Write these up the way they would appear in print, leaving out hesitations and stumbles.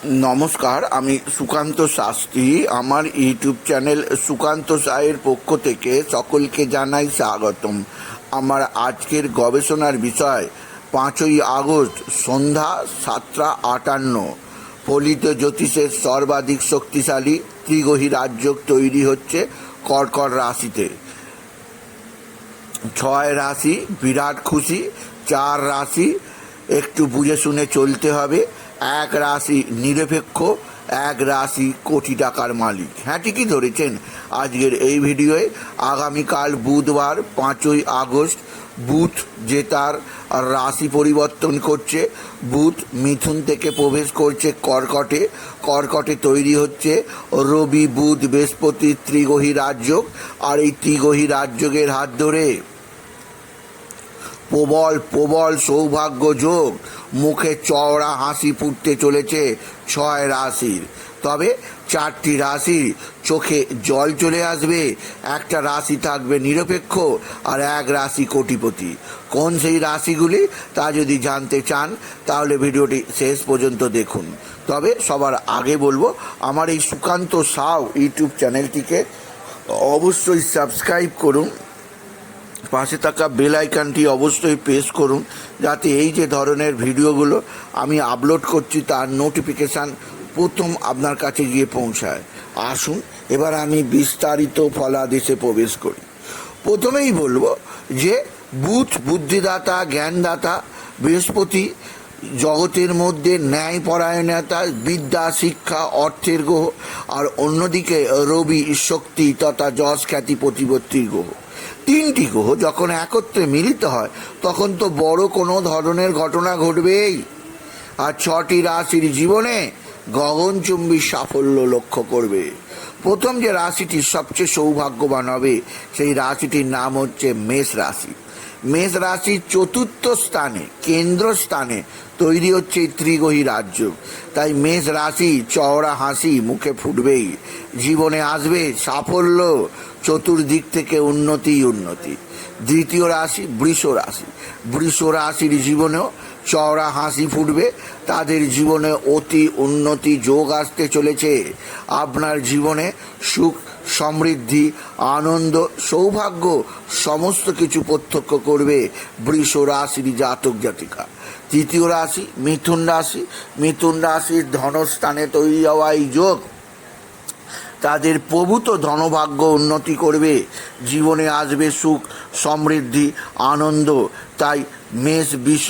নমস্কার, আমি সুকান্ত শাস্ত্রী। আমার ইউটিউব চ্যানেল সুকান্ত সায়ের পক্ষ থেকে সকলকে জানাই স্বাগতম। আমার আজকের গবেষণার বিষয় 5ই আগস্ট সন্ধ্যা 7:58 ফলিত জ্যোতিষের সর্বাধিক শক্তিশালী ত্রিগ্রহী রাজযোগ তৈরি হচ্ছে কর্কট রাশিতে। 6 রাশি বিরাট খুশি, 4 রাশি একটু বুঝে শুনে চলতে হবে, 1 রাশি নিরপেক্ষ, 1 রাশি কোটি টাকার মালিক। হ্যাঁ, ঠিকই ধরেছেন। আজকের এই ভিডিওয়ে আগামীকাল বুধবার 5ই আগস্ট বুধ যে তার রাশি পরিবর্তন করছে, বুধ মিথুন থেকে প্রবেশ করছে কর্কটে। কর্কটে তৈরি হচ্ছে রবি বুধ বৃহস্পতি ত্রিগ্রহী রাজযোগ। আর এই ত্রিগ্রহী রাজযোগের হাত ধরে প্রবল প্রবল সৌভাগ্য যোগ, মুখে চওড়া হাসি ফুটতে চলেছে 6 রাশির। তবে 4টি রাশি চোখে জল চলে আসবে, একটা রাশি থাকবে নিরপেক্ষ আর 1 রাশি কোটিপতি। কোন সেই রাশিগুলি তা যদি জানতে চান তাহলে ভিডিওটি শেষ পর্যন্ত দেখুন। তবে সবার আগে বলবো, আমার এই সুকান্ত সাউ ইউটিউব চ্যানেলটিকে অবশ্যই সাবস্ক্রাইব করুন, পাশে থাকা বেল আইকনটি অবশ্যই প্রেস করুন, যাতে এই যে ধরনের ভিডিওগুলো আমি আপলোড করছি তার নোটিফিকেশান প্রথম আপনার কাছে গিয়ে পৌঁছায়। আসুন এবার আমি বিস্তারিত ফলাদেশে প্রবেশ করি। প্রথমেই বলবো যে বুধ বুদ্ধিদাতা, জ্ঞানদাতা, বৃহস্পতি জগতের মধ্যে ন্যায়পরায়ণতা, বিদ্যা, শিক্ষা, অর্থের গ্রহ, আর অন্যদিকে রবি শক্তি তথা যশ খ্যাতি প্রতিপত্তির গ্রহ। 3টি গ্রহ যখন একত্রে মিলিত হয় তখন তো বড় কোনো ধরনের ঘটনা ঘটবেই। আর 6টি রাশির জীবনে গগনচুম্বী সাফল্য লক্ষ্য করবে। প্রথম যে রাশিটি সবচেয়ে সৌভাগ্যবান হবে সেই রাশিটির নাম হচ্ছে মেষ রাশি। মেষ রাশির 4র্থ স্থানে, কেন্দ্র স্থানে তৈরি হচ্ছে এই ত্রিগ্রহী রাজযোগ। তাই মেষ রাশি চওড়া হাসি মুখে ফুটবেই, জীবনে আসবে সাফল্য, চতুর্দিক থেকে উন্নতি। দ্বিতীয় রাশি বৃষ রাশি। বৃষ রাশির জীবনেও চওড়া হাসি ফুটবে, তাদের জীবনে অতি উন্নতি যোগ আসতে চলেছে। আপনার জীবনে সুখ, সমৃদ্ধি, আনন্দ, সৌভাগ্য সমস্ত কিছু প্রত্যক্ষ করবে বৃষ রাশির জাতক জাতিকা। তৃতীয় রাশি মিথুন রাশি। মিথুন রাশির ধনস্থানে তৈরি হওয়া এই যোগ তাদের প্রভূত ধনভাগ্য উন্নতি করবে, জীবনে আসবে সুখ, সমৃদ্ধি, আনন্দ। তাই মেষ, বৃষ,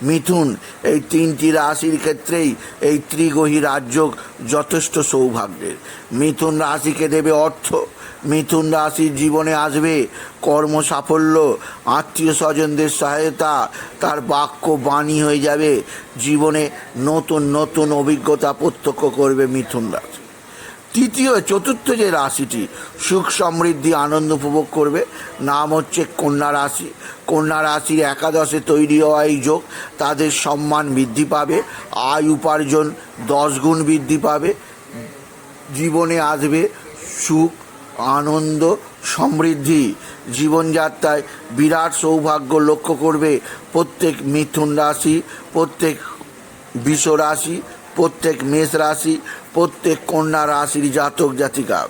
মিথুন এই 3টি রাশির ক্ষেত্রেই এই ত্রিগ্রহী রাজযোগ যথেষ্ট সৌভাগ্যের। মিথুন রাশিকে দেবে অর্থ, মিথুন রাশির জীবনে আসবে কর্ম সাফল্য, আত্মীয় স্বজনদের সহায়তা, তার বাক্য বাণী হয়ে যাবে, জীবনে নতুন নতুন অভিজ্ঞতা প্রত্যক্ষ করবে মিথুন রাশি। চতুর্থ যে রাশিটি সুখ, সমৃদ্ধি, আনন্দ উপভোগ করবে নাম হচ্ছে কন্যা রাশি। কন্যা রাশির একাদশে তৈরি হওয়া এই যোগ তাদের সম্মান বৃদ্ধি পাবে, আয় উপার্জন 10 গুণ বৃদ্ধি পাবে, জীবনে আসবে সুখ, আনন্দ, সমৃদ্ধি, জীবনযাত্রায় বিরাট সৌভাগ্য লক্ষ্য করবে প্রত্যেক মিথুন রাশি, প্রত্যেক বৃষ রাশি, প্রত্যেক মেষ রাশি, প্রত্যেক কন্যা রাশির জাতক জাতিকা।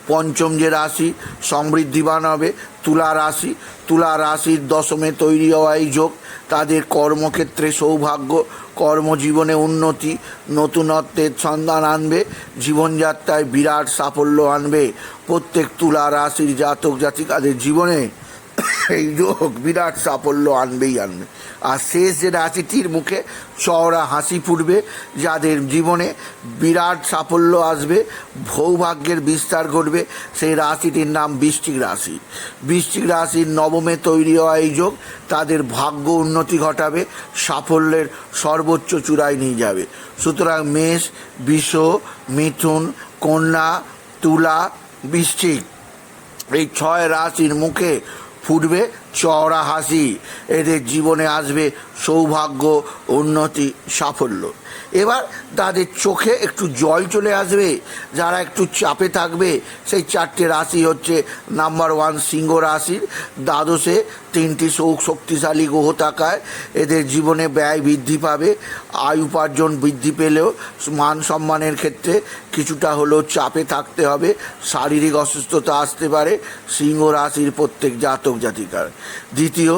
পঞ্চম যে রাশি সমৃদ্ধিবান হবে তুলা রাশি। তুলা রাশির 10মে তৈরি হওয়া এই যোগ তাদের কর্মক্ষেত্রে সৌভাগ্য, কর্মজীবনে উন্নতি, নতুনত্বের সন্ধান আনবে, জীবনযাত্রায় বিরাট সাফল্য আনবে প্রত্যেক তুলা রাশির জাতক জাতিকাদের জীবনে এই যোগ বিরাট সাফল্য আনবেই আনবে। আর শেষ যে রাশিটির মুখে চওড়া হাসি ফুটবে, যাদের জীবনে বিরাট সাফল্য আসবে, সৌভাগ্যের বিস্তার ঘটবে, সেই রাশিটির নাম বৃশ্চিক রাশি। বৃশ্চিক রাশির 9মে তৈরি হওয়া এই যোগ তাদের ভাগ্য উন্নতি ঘটাবে, সাফল্যের সর্বোচ্চ চূড়ায় নিয়ে যাবে। সুতরাং মেষ, বৃষ, মিথুন, কন্যা, তুলা, বৃশ্চিক এই 6 রাশির মুখে ফুটবে চওড়া হাসি, এদের জীবনে আসবে সৌভাগ্য, উন্নতি, সাফল্য। এবার তাদের চোখে একটু জল চলে আসবে, যারা একটু চাপে থাকবে সেই 4টে রাশি হচ্ছে নাম্বার 1 সিংহ রাশির। দ্বাদশে 3টি শক্তিশালী গ্রহ থাকায় এদের জীবনে ব্যয় বৃদ্ধি পাবে, আয় উপার্জন বৃদ্ধি পেলেও মান সম্মানের ক্ষেত্রে কিছুটা হলেও চাপে থাকতে হবে, শারীরিক অসুস্থতা আসতে পারে সিংহ রাশির প্রত্যেক জাতক জাতিকার। দ্বিতীয়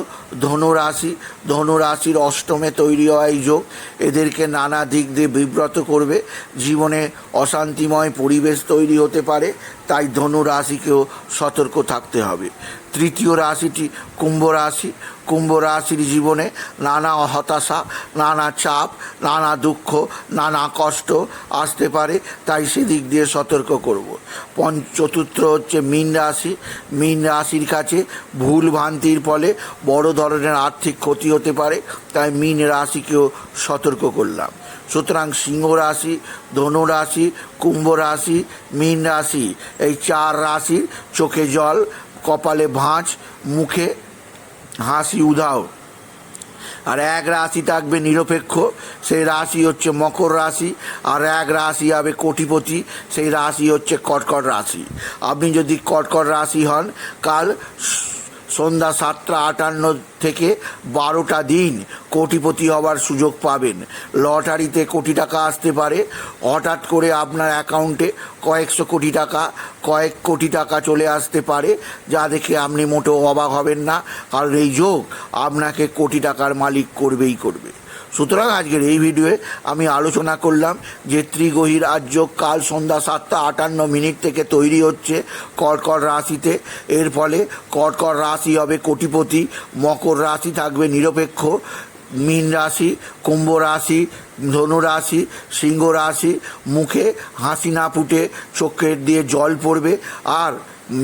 ধনুরাশি, ধনুরাশির অষ্টমে তৈরি হওয়া এই যোগ এদেরকে নানা দিক দিয়ে বিব্রত করবে, জীবনে অশান্তিময় পরিবেশ তৈরি হতে পারে, তাই ধনুরাশিকেও সতর্ক থাকতে হবে। তৃতীয় রাশিটি কুম্ভ রাশি, কুম্ভ রাশির জীবনে নানা হতাশা, নানা চাপ, নানা দুঃখ, নানা কষ্ট আসতে পারে, তাই সেদিক দিয়ে সতর্ক করব। চতুর্থ হচ্ছে মীন রাশি, মীন রাশির কাছে ভুল ভ্রান্তির ফলে বড় ধরনের আর্থিক ক্ষতি হতে পারে, তাই মীন রাশিকেও সতর্ক করলাম। সুতরাং সিংহ রাশি, ধনু রাশি, কুম্ভ রাশি, মীন রাশি, এই 4 রাশির চোখে জল, কপালে ভাঁজ, মুখে হাসি উধাও। আর এক রাশি থাকবে নিরপেক্ষ, সেই রাশি হচ্ছে মকর রাশি। আর এক রাশি হবে কোটিপতি, সেই রাশি হচ্ছে কর্কট রাশি। আপনি যদি কর্কট রাশি হন, কাল সন্ধ্যা 7টা 58 থেকে 12টা দিন কোটিপতি হবার সুযোগ পাবেন। লটারিতে কোটি টাকা আসতে পারে, হঠাৎ করে আপনার অ্যাকাউন্টে কয়েকশো কোটি টাকা, কয়েক কোটি টাকা চলে আসতে পারে, যা দেখে আপনি মোটেও অবাক হবেন না, কারণ এই যোগ আপনাকে কোটি টাকার মালিক করবেই করবে। সুতরাং আজকের এই ভিডিওয়ে আমি আলোচনা করলাম যে ত্রিগ্রহী রাজযোগ কাল সন্ধ্যা 7টা 58 থেকে তৈরি হচ্ছে কর্কট রাশিতে। এর ফলে কর্কট রাশি হবে কোটিপতি, মকর রাশি থাকবে নিরপেক্ষ, মীন রাশি, কুম্ভ রাশি, ধনু রাশি, সিংহ রাশি মুখে হাসি না ফুটে চোখের দিয়ে জল পড়বে। আর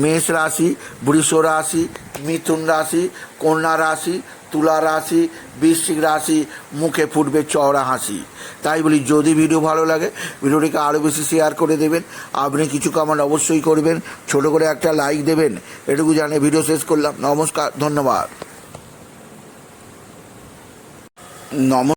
মেষ রাশি, বৃষ রাশি, মিথুন রাশি, কন্যা রাশি, তুলা রাশি, বৃশ্চিক রাশি মুখে ফুটবে চওড়া হাসি। তাই বলি, যদি ভিডিও ভালো লাগে ভিডিওটিকে আরও বেশি শেয়ার করে দেবেন, আপনি কিছু কমেন্ট অবশ্যই করবেন, ছোট করে একটা লাইক দেবেন, এটুকু জানিয়ে ভিডিও শেষ করলাম। নমস্কার, ধন্যবাদ।